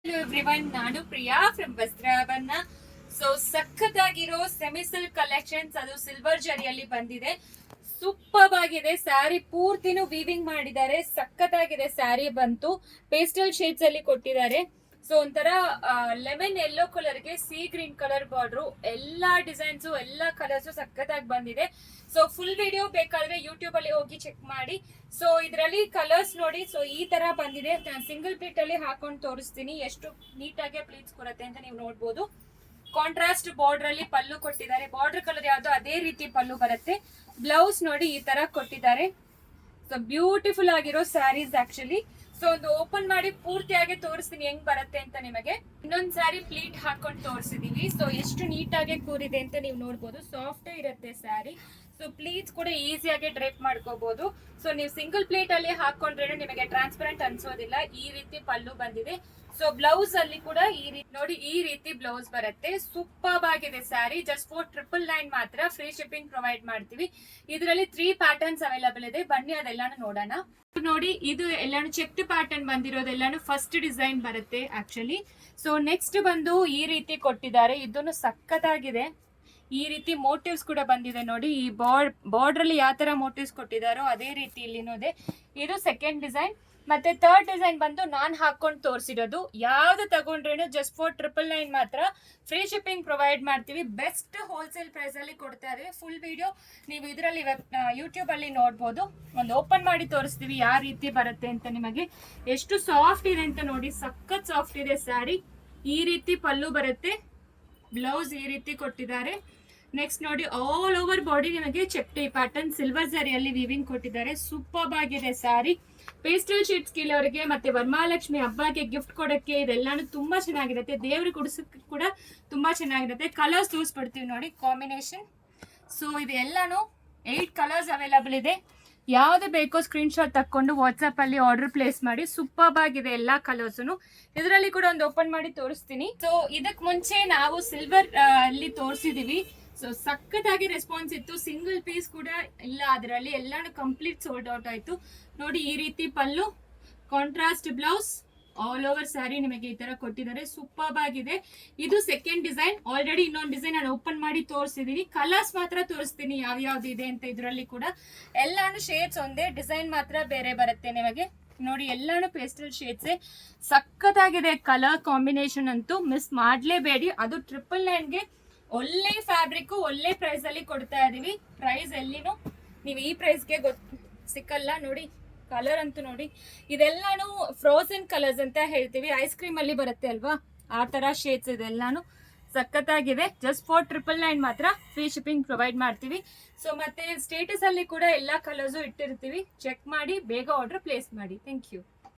Hello everyone, ನಾನು Priya from Vastravanna. So ಸಖತ್ತಾಗಿರೋ semi silk collections, ಅದು ಸಿಲ್ವರ್ ಜರಿಯಲ್ಲಿ ಬಂದಿದೆ. ಸೂಪರ್ ಆಗಿದೆ. ಸ್ಯಾರಿ ಪೂರ್ತಿನೂ ವೀವಿಂಗ್ ಮಾಡಿದ್ದಾರೆ. ಸಖತ್ತಾಗಿದೆ. ಸ್ಯಾರಿ ಬಂತು ಪೇಸ್ಟಲ್ ಶೇಡ್ಸ್ ಅಲ್ಲಿ ಕೊಟ್ಟಿದ್ದಾರೆ. ಸೊ ಒಂಥರ ಲೆಮನ್ ಯೆಲ್ಲೋ ಕಲರ್ಗೆ ಸಿ ಗ್ರೀನ್ ಕಲರ್ ಬಾರ್ಡ್ರು, ಎಲ್ಲಾ ಡಿಸೈನ್ಸ್ ಎಲ್ಲಾ ಕಲರ್ಸ್ ಸಖತ್ತಾಗಿ ಬಂದಿದೆ. ಸೊ ಫುಲ್ ವಿಡಿಯೋ ಬೇಕಾದ್ರೆ ಯೂಟ್ಯೂಬ್ ಅಲ್ಲಿ ಹೋಗಿ ಚೆಕ್ ಮಾಡಿ. ಸೊ ಇದರಲ್ಲಿ ಕಲರ್ಸ್ ನೋಡಿ. ಸೊ ಈ ತರ ಬಂದಿದೆ. ನಾನು ಸಿಂಗಲ್ ಪ್ಲೇಟ್ ಅಲ್ಲಿ ಹಾಕೊಂಡು ತೋರಿಸ್ತೀನಿ ಎಷ್ಟು ನೀಟಾಗಿ ಪ್ಲೀಟ್ಸ್ ಕೊಡುತ್ತೆ ಅಂತ ನೀವು ನೋಡ್ಬೋದು. ಕಾಂಟ್ರಾಸ್ಟ್ ಬಾರ್ಡರ್ ಅಲ್ಲಿ ಪಲ್ಲು ಕೊಟ್ಟಿದ್ದಾರೆ. ಬಾರ್ಡರ್ ಕಲರ್ ಯಾವ್ದು ಅದೇ ರೀತಿ ಪಲ್ಲು ಬರುತ್ತೆ. ಬ್ಲೌಸ್ ನೋಡಿ ಈ ತರ ಕೊಟ್ಟಿದ್ದಾರೆ. ಸೊ ಬ್ಯೂಟಿಫುಲ್ ಆಗಿರೋ ಸ್ಯಾರೀಸ್ ಆಕ್ಚುಲಿ. ಸೊ ಒಂದು ಓಪನ್ ಮಾಡಿ ಪೂರ್ತಿಯಾಗಿ ತೋರಿಸ್ತೀನಿ ಹೆಂಗ್ ಬರುತ್ತೆ ಅಂತ ನಿಮಗೆ. ಇನ್ನೊಂದ್ ಸ್ಯಾರಿ ಪ್ಲೀಟ್ ಹಾಕೊಂಡು ತೋರಿಸಿದೀವಿ. ಸೊ ಎಷ್ಟು ನೀಟಾಗಿ ಕೂರಿದೆ ಅಂತ ನೀವು ನೋಡ್ಬೋದು. ಸಾಫ್ಟ್ ಇರುತ್ತೆ ಸ್ಯಾರಿ. ಸೊ ಪ್ಲೀಟ್ಸ್ ಕೂಡ ಈಸಿಯಾಗಿ ಡ್ರೈಪ್ ಮಾಡ್ಕೋಬಹುದು. ಸೊ ನೀವು ಸಿಂಗಲ್ ಪ್ಲೇಟ್ ಅಲ್ಲಿ ಹಾಕೊಂಡ್ರೆ ನಿಮಗೆ ಟ್ರಾನ್ಸ್ಪರೆಂಟ್ ಅನ್ಸೋದಿಲ್ಲ. ಈ ರೀತಿ ಪಲ್ಲು ಬಂದಿದೆ. ಸೊ ಬ್ಲೌಸ್ ಅಲ್ಲಿ ಕೂಡ ಈ ರೀತಿ ನೋಡಿ, ಈ ರೀತಿ ಬ್ಲೌಸ್ ಬರುತ್ತೆ. ಸೂಪರ್ ಆಗಿದೆ ಸ್ಯಾರಿ. ಜಸ್ಟ್ ಫಾರ್ 999 ಮಾತ್ರ ಫ್ರೀ ಶಿಪ್ಪಿಂಗ್ ಪ್ರೊವೈಡ್ ಮಾಡ್ತೀವಿ. ಇದರಲ್ಲಿ 3 ಪ್ಯಾಟರ್ನ್ಸ್ ಅವೈಲಬಲ್ ಇದೆ. ಬನ್ನಿ ಅದೆಲ್ಲಾನು ನೋಡೋಣ. ನೋಡಿ, ಇದು ಎಲ್ಲಾನು ಚೆಕ್ಡ್ ಪ್ಯಾಟರ್ನ್ ಬಂದಿರೋದೆಲ್ಲಾನು ಫಸ್ಟ್ ಡಿಸೈನ್ ಬರುತ್ತೆ ಆಕ್ಚುಲಿ. ಸೊ ನೆಕ್ಸ್ಟ್ ಬಂದು ಈ ರೀತಿ ಕೊಟ್ಟಿದ್ದಾರೆ. ಇದನ್ನು ಸಖತ್ತಾಗಿದೆ. ಈ ರೀತಿ ಮೋಟಿವ್ಸ್ ಕೂಡ ಬಂದಿದೆ ನೋಡಿ. ಈ ಬಾರ್ಡರ್ ಅಲ್ಲಿ ಯಾವ ತರ ಮೋಟಿವ್ಸ್ ಕೊಟ್ಟಿದಾರೋ ಅದೇ ರೀತಿ ಇಲ್ಲಿನೋದೆ. ಇದು ಸೆಕೆಂಡ್ ಡಿಸೈನ್. ಮತ್ತೆ ಥರ್ಡ್ ಡಿಸೈನ್ ಬಂದು ನಾನು ಹಾಕೊಂಡು ತೋರಿಸಿರೋದು. ಯಾವ್ದು ತಗೊಂಡ್ರೇನು ಜಸ್ಟ್ ಫಾರ್ 999 ಮಾತ್ರ ಫ್ರೀ ಶಿಪ್ಪಿಂಗ್ ಪ್ರೊವೈಡ್ ಮಾಡ್ತೀವಿ. ಬೆಸ್ಟ್ ಹೋಲ್ಸೇಲ್ ಪ್ರೈಸ್ ಅಲ್ಲಿ ಕೊಡ್ತಾ ಇದೀವಿ. ಫುಲ್ ವಿಡಿಯೋ ನೀವು ಇದರಲ್ಲಿ ಯೂಟ್ಯೂಬ್ ಅಲ್ಲಿ ನೋಡ್ಬೋದು. ಒಂದು ಓಪನ್ ಮಾಡಿ ತೋರಿಸ್ತೀವಿ ಯಾವ ರೀತಿ ಬರುತ್ತೆ ಅಂತ ನಿಮಗೆ. ಎಷ್ಟು ಸಾಫ್ಟ್ ಇದೆ ಅಂತ ನೋಡಿ. ಸಖತ್ ಸಾಫ್ಟ್ ಇದೆ ಸ್ಯಾರಿ. ಈ ರೀತಿ ಪಲ್ಲು ಬರುತ್ತೆ. ಬ್ಲೌಸ್ ಈ ರೀತಿ ಕೊಟ್ಟಿದ್ದಾರೆ. ನೆಕ್ಸ್ಟ್ ನೋಡಿ, ಆಲ್ ಓವರ್ ಬಾಡಿ ನಿಮಗೆ ಚೆಕ್ಟಿ ಪ್ಯಾಟರ್ನ್ ಸಿಲ್ವರ್ ಜರಿಯಲ್ಲಿ ವೀವಿಂಗ್ ಕೊಟ್ಟಿದ್ದಾರೆ. ಸೂಪರ್ ಆಗಿದೆ ಸ್ಯಾರಿ. ಪೇಸ್ಟಲ್ ಶೀಟ್ಸ್ ಕೀಳೋರಿಗೆ ಮತ್ತೆ ವರಮಹಾಲಕ್ಷ್ಮಿ ಹಬ್ಬಕ್ಕೆ ಗಿಫ್ಟ್ ಕೊಡಕ್ಕೆ ಇದೆಲ್ಲಾನು ತುಂಬಾ ಚೆನ್ನಾಗಿರುತ್ತೆ. ದೇವ್ರಿಗೆ ಕುಡಿಸಕ್ಕೆ ಕೂಡ ತುಂಬಾ ಚೆನ್ನಾಗಿರುತ್ತೆ. ಕಲರ್ಸ್ ತೋರಿಸ್ಬಿಡ್ತೀವಿ ನೋಡಿ ಕಾಂಬಿನೇಷನ್. ಸೊ ಇದು ಎಲ್ಲಾನು 8 ಕಲರ್ಸ್ ಅವೈಲಬಲ್ ಇದೆ. ಯಾವ್ದು ಬೇಕೋ ಸ್ಕ್ರೀನ್ ಶಾಟ್ ತಕ್ಕೊಂಡು ವಾಟ್ಸ್ಆಪ್ ಅಲ್ಲಿ ಆರ್ಡರ್ ಪ್ಲೇಸ್ ಮಾಡಿ. ಸೂಪರ್ ಆಗಿದೆ ಎಲ್ಲಾ ಕಲರ್ಸ್ನು. ಇದರಲ್ಲಿ ಕೂಡ ಒಂದು ಓಪನ್ ಮಾಡಿ ತೋರಿಸ್ತೀನಿ. ಸೊ ಇದಕ್ ಮುಂಚೆ ನಾವು ಸಿಲ್ವರ್ ಅಲ್ಲಿ ತೋರಿಸಿದೀವಿ. ಸೊ ಸಖತ್ತಾಗಿ ರೆಸ್ಪಾನ್ಸ್ ಇತ್ತು. ಸಿಂಗಲ್ ಪೀಸ್ ಕೂಡ ಇಲ್ಲ ಅದರಲ್ಲಿ. ಎಲ್ಲಾನು ಕಂಪ್ಲೀಟ್ ಸೋಲ್ಡ್ ಔಟ್ ಆಯ್ತು. ನೋಡಿ, ಈ ರೀತಿ pallu, contrast blouse, all over sari ನಿಮಗೆ ಈ ತರ ಕೊಟ್ಟಿದ್ದಾರೆ. ಸೂಪರ್ ಆಗಿದೆ. ಇದು ಸೆಕೆಂಡ್ ಡಿಸೈನ್. ಆಲ್ರೆಡಿ ಇನ್ನೊಂದು ಡಿಸೈನ್ ನಾನು ಓಪನ್ ಮಾಡಿ ತೋರಿಸಿದೀನಿ. ಕಲರ್ಸ್ ಮಾತ್ರ ತೋರಿಸ್ತೀನಿ ಯಾವ ಯಾವ್ದು ಇದೆ ಅಂತ. ಇದರಲ್ಲಿ ಕೂಡ ಎಲ್ಲಾನು ಶೇಡ್ಸ್ ಒಂದೇ, ಡಿಸೈನ್ ಮಾತ್ರ ಬೇರೆ ಬರುತ್ತೆ ನಿಮಗೆ. ನೋಡಿ, ಎಲ್ಲಾನು ಪೇಸ್ಟಲ್ ಶೇಡ್ಸ್. ಸಖತ್ತಾಗಿದೆ ಕಲರ್ ಕಾಂಬಿನೇಷನ್ ಅಂತೂ ಮಿಸ್ ಮಾಡ್ಲೇಬೇಡಿ. ಅದು 999ಗೆ ಒಳ್ಳೆ ಫ್ಯಾಬ್ರಿಕ್, ಒಳ್ಳೆ ಪ್ರೈಸ್ ಅಲ್ಲಿ ಕೊಡ್ತಾ ಇದೀವಿ. ಪ್ರೈಸ್ ಎಲ್ಲಿನೂ ನೀವು ಈ ಪ್ರೈಸ್ಗೆ ಸಿಕ್ಕಲ್ಲ. ನೋಡಿ ಕಲರ್ ಅಂತೂ ನೋಡಿ. ಇದೆಲ್ಲಾನು ಫ್ರೋಸನ್ ಕಲರ್ಸ್ ಅಂತ ಹೇಳ್ತೀವಿ. ಐಸ್ ಕ್ರೀಮ್ ಅಲ್ಲಿ ಬರುತ್ತೆ ಅಲ್ವಾ, ಆ ತರ ಶೇಡ್ಸ್ ಇದೆಲ್ಲಾನು ಸಖತ್ತಾಗಿದೆ. ಜಸ್ಟ್ ಫಾರ್ 999 ಮಾತ್ರ ಫ್ರೀ ಶಿಪ್ಪಿಂಗ್ ಪ್ರೊವೈಡ್ ಮಾಡ್ತೀವಿ. ಸೊ ಮತ್ತೆ ಸ್ಟೇಟಸ್ ಅಲ್ಲಿ ಕೂಡ ಎಲ್ಲಾ ಕಲರ್ಸು ಇಟ್ಟಿರ್ತೀವಿ. ಚೆಕ್ ಮಾಡಿ ಬೇಗ ಆರ್ಡರ್ ಪ್ಲೇಸ್ ಮಾಡಿ. Thank you.